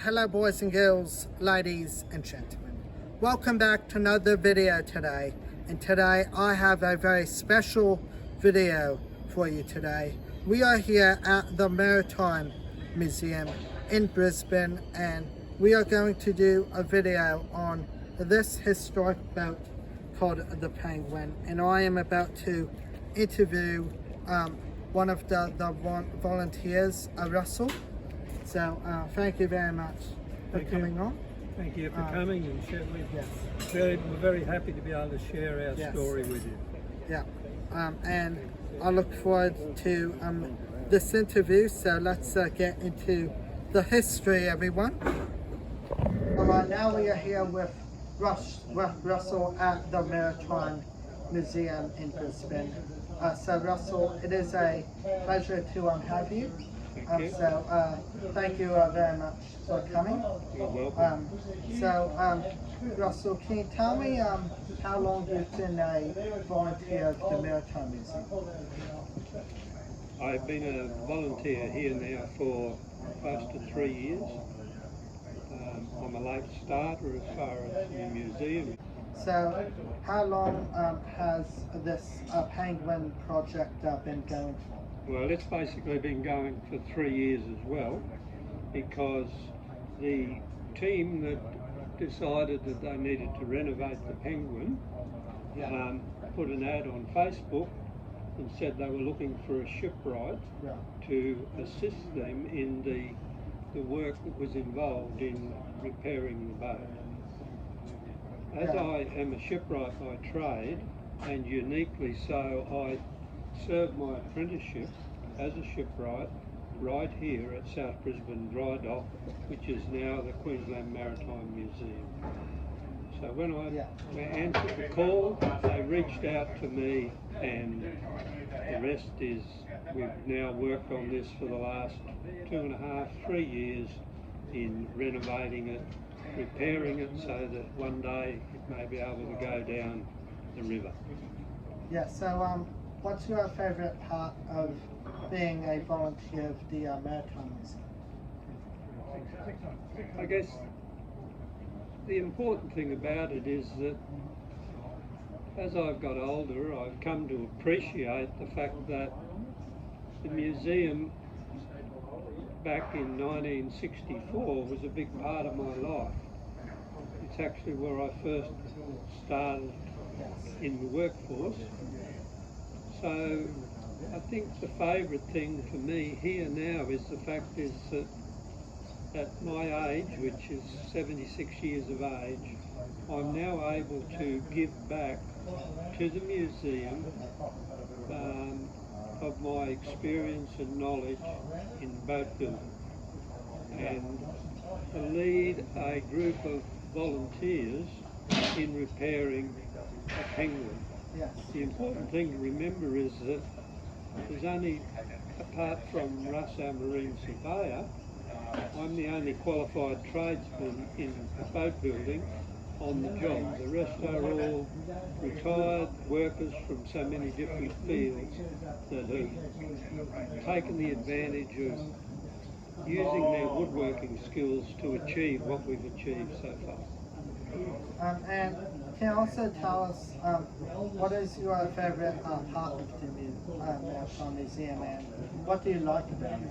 Hello boys and girls, ladies and gentlemen. Welcome back to another video today. And today I have a very special video for you today. We are here at the Maritime Museum in Brisbane, and we are going to do a video on this historic boat called the Penguin. And I am about to interview one of the volunteers, Russell. So thank you very much for coming on. Thank you for coming, and we're very happy to be able to share our story with you. Yeah, and I look forward to this interview. So let's get into the history, everyone. All right, now we are here with Russell at the Maritime Museum in Brisbane. So Russell, it is a pleasure to have you. Thank you very much for coming. You're welcome. Russell, can you tell me how long you've been a volunteer of the Maritime Museum? I've been a volunteer here now for close to 3 years. I'm a late starter as far as the museum. So, how long has this Penguin project been going for? Well, it's basically been going for 3 years as well, because the team that decided that they needed to renovate the Penguin put an ad on Facebook and said they were looking for a shipwright to assist them in the work that was involved in repairing the boat. As I am a shipwright by trade, and uniquely so, I served my apprenticeship as a shipwright right here at South Brisbane Dry Dock, which is now the Queensland Maritime Museum. So when I answered the call, they reached out to me, and the rest is we've now worked on this for the last 2.5, 3 years in renovating it, repairing it so that one day it may be able to go down the river. Yeah, so what's your favourite part of being a volunteer of the Maritime Museum? I guess the important thing about it is that as I've got older, I've come to appreciate the fact that the museum back in 1964 was a big part of my life. It's actually where I first started in the workforce. So I think the favourite thing for me here now is the fact is that at my age, which is 76 years of age, I'm now able to give back to the museum of my experience and knowledge in boat building, and to lead a group of volunteers in repairing a Penguin. The important thing to remember is that there's only, apart from Russ, our marine surveyor, I'm the only qualified tradesman in boat building on the job. The rest are all retired workers from so many different fields that have taken the advantage of using their woodworking skills to achieve what we've achieved so far. And can you also tell us what is your favourite part of the Maritime Museum, and what do you like about it?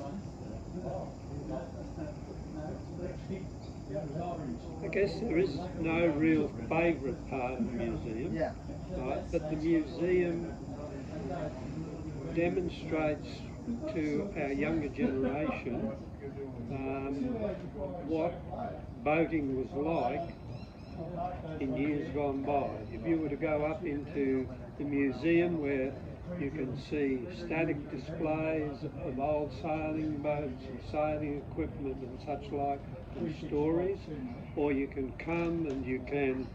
I guess there is no real favourite part of the museum, right? But the museum demonstrates to our younger generation what boating was like in years gone by. If you were to go up into the museum, where you can see static displays of old sailing boats and sailing equipment and such like, and stories, or you can come and you can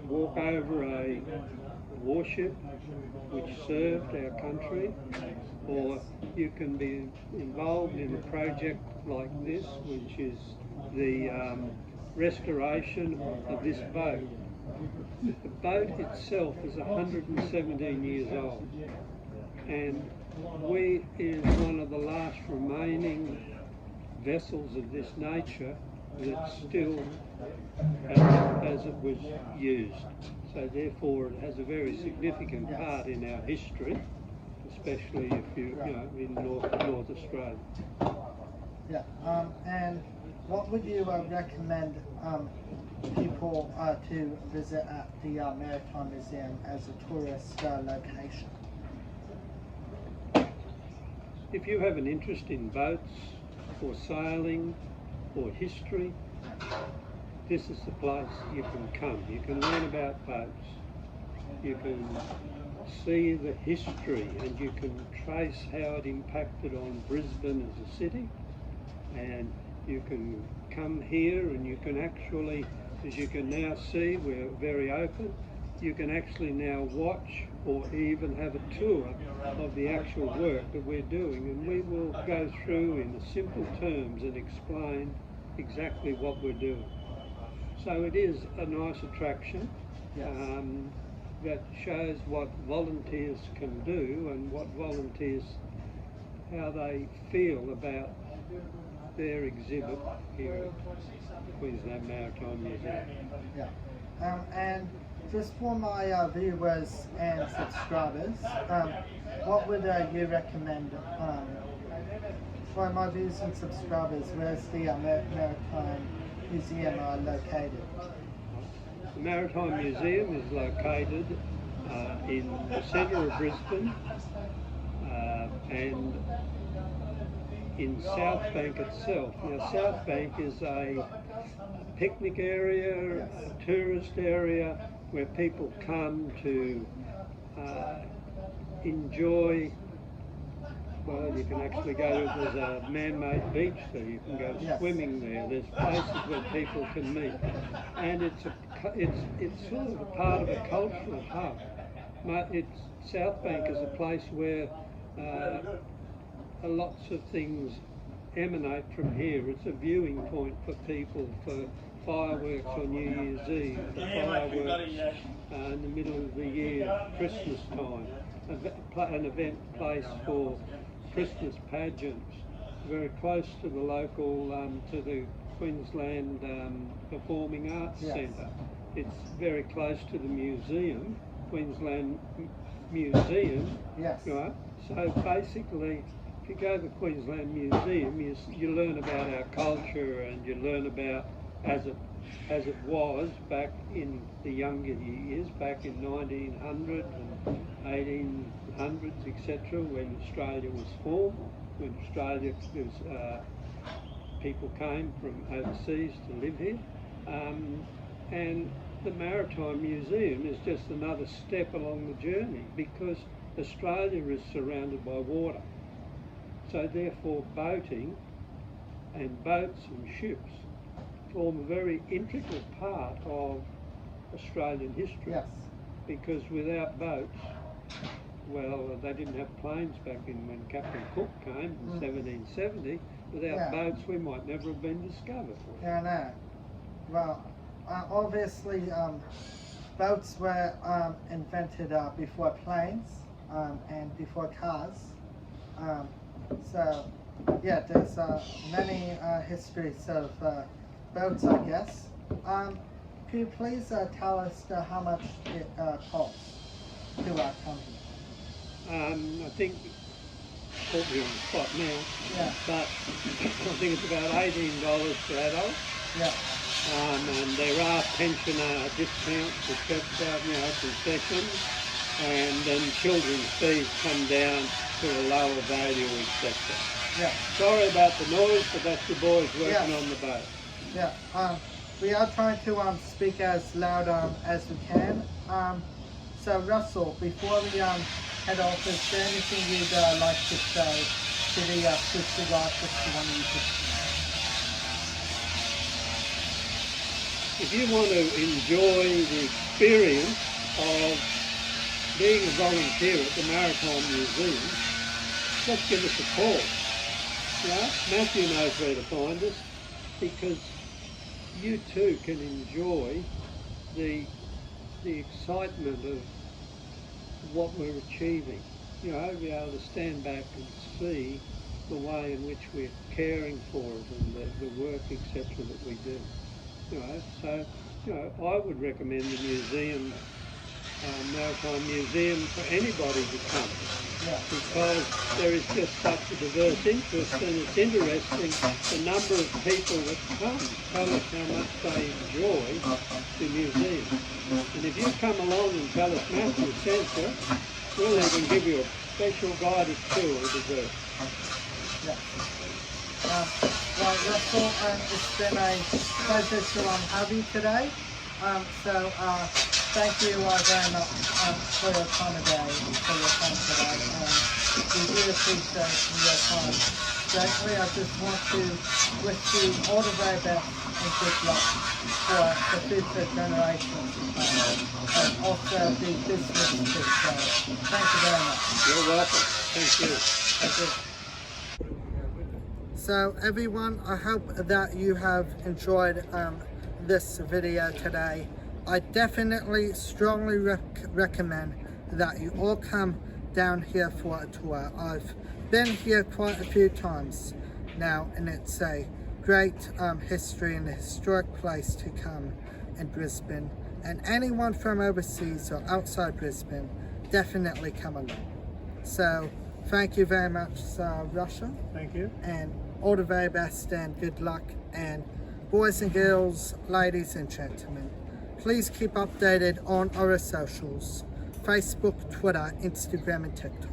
walk over a warship which served our country, or you can be involved in a project like this, which is the restoration of this boat. The boat itself is 117 years old, and we is one of the last remaining vessels of this nature that still as it was used. So therefore it has a very significant part in our history, especially if you know in North Australia. Yeah. And what would you recommend people to visit at the Maritime Museum as a tourist location? If you have an interest in boats or sailing or history, this is the place you can come. You can learn about boats, you can see the history, and you can trace how it impacted on Brisbane as a city, and you can come here and you can actually, as you can now see, we're very open, you can actually now watch or even have a tour of the actual work that we're doing, and we will go through in simple terms and explain exactly what we're doing. So it is a nice attraction that shows what volunteers can do and what volunteers, how they feel about their exhibit here at Queensland Maritime Museum. Yeah. And just for my viewers and subscribers, what would you recommend for my viewers and subscribers? Where's the Maritime Museum located? The Maritime Museum is located in the centre of Brisbane and in Southbank itself. Now Southbank is a picnic area, a tourist area where people come to enjoy. Well, you can actually go, there's a man-made beach there, you can go swimming there, there's places where people can meet, and it's sort of a part of a cultural hub. Southbank is a place where lots of things emanate from here. It's a viewing point for people for fireworks on New Year's Eve, for fireworks in the middle of the year, Christmas time, an event place for Christmas pageants, very close to the local, to the Queensland Performing Arts Centre. It's very close to the museum, Queensland Museum, right? So basically, if you go to the Queensland Museum, you learn about our culture and you learn about as it was back in the younger years, back in 1900 and 1800s, etc., when Australia was formed, when Australia was, people came from overseas to live here, and the Maritime Museum is just another step along the journey, because Australia is surrounded by water. So therefore boating and boats and ships form a very integral part of Australian history. Because without boats, well, they didn't have planes back in when Captain Cook came in 1770. Without boats, we might never have been discovered. Yeah, no. Well, obviously, boats were invented before planes and before cars. So, yeah, there's many histories of boats, I guess. Could you please tell us how much it costs to our company? I think, put me on the spot now, but I think it's about $18 for adults. And there are pensioner discounts, etc., concessions, and then children's fees come down to a lower value, etc. Sorry about the noise, but that's the boys working on the boat. We are trying to speak as loud as we can. So Russell, before we head off, is there anything you'd like to say to the Sushi Guy If you want to enjoy the experience of being a volunteer at the Maritime Museum, just give us a call. Matthew knows where to find us, because you too can enjoy the excitement of what we're achieving. Be able to stand back and see the way in which we're caring for it and the work, etc., that we do. So, I would recommend the museum, Maritime Museum, for anybody to come, because there is just such a diverse interest, and it's interesting the number of people that come tell us how much they enjoy the museum. And if you come along and tell us Matthew sent you, we'll even give you a special guided tour of the bird. Well, Russell, it's been a pleasure to have you today. Thank you very much for your time today. We do appreciate your time greatly. I just want to wish you all the very best and good luck for the future generations and also the business too. Thank you very much. You're welcome. Thank you. Thank you. So everyone, I hope that you have enjoyed this video today. I definitely strongly recommend that you all come down here for a tour. I've been here quite a few times now, and it's a great history and a historic place to come in Brisbane. And anyone from overseas or outside Brisbane, definitely come along. So thank you very much, Russell. Thank you. And all the very best and good luck. And boys and girls, ladies and gentlemen, please keep updated on our socials: Facebook, Twitter, Instagram and TikTok.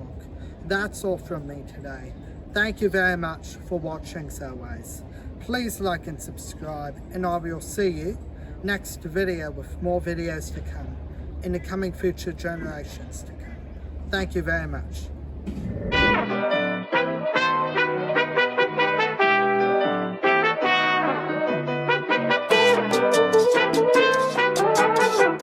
That's all from me today. Thank you very much for watching as always. Please like and subscribe, and I will see you next video with more videos to come in the coming future generations to come. Thank you very much.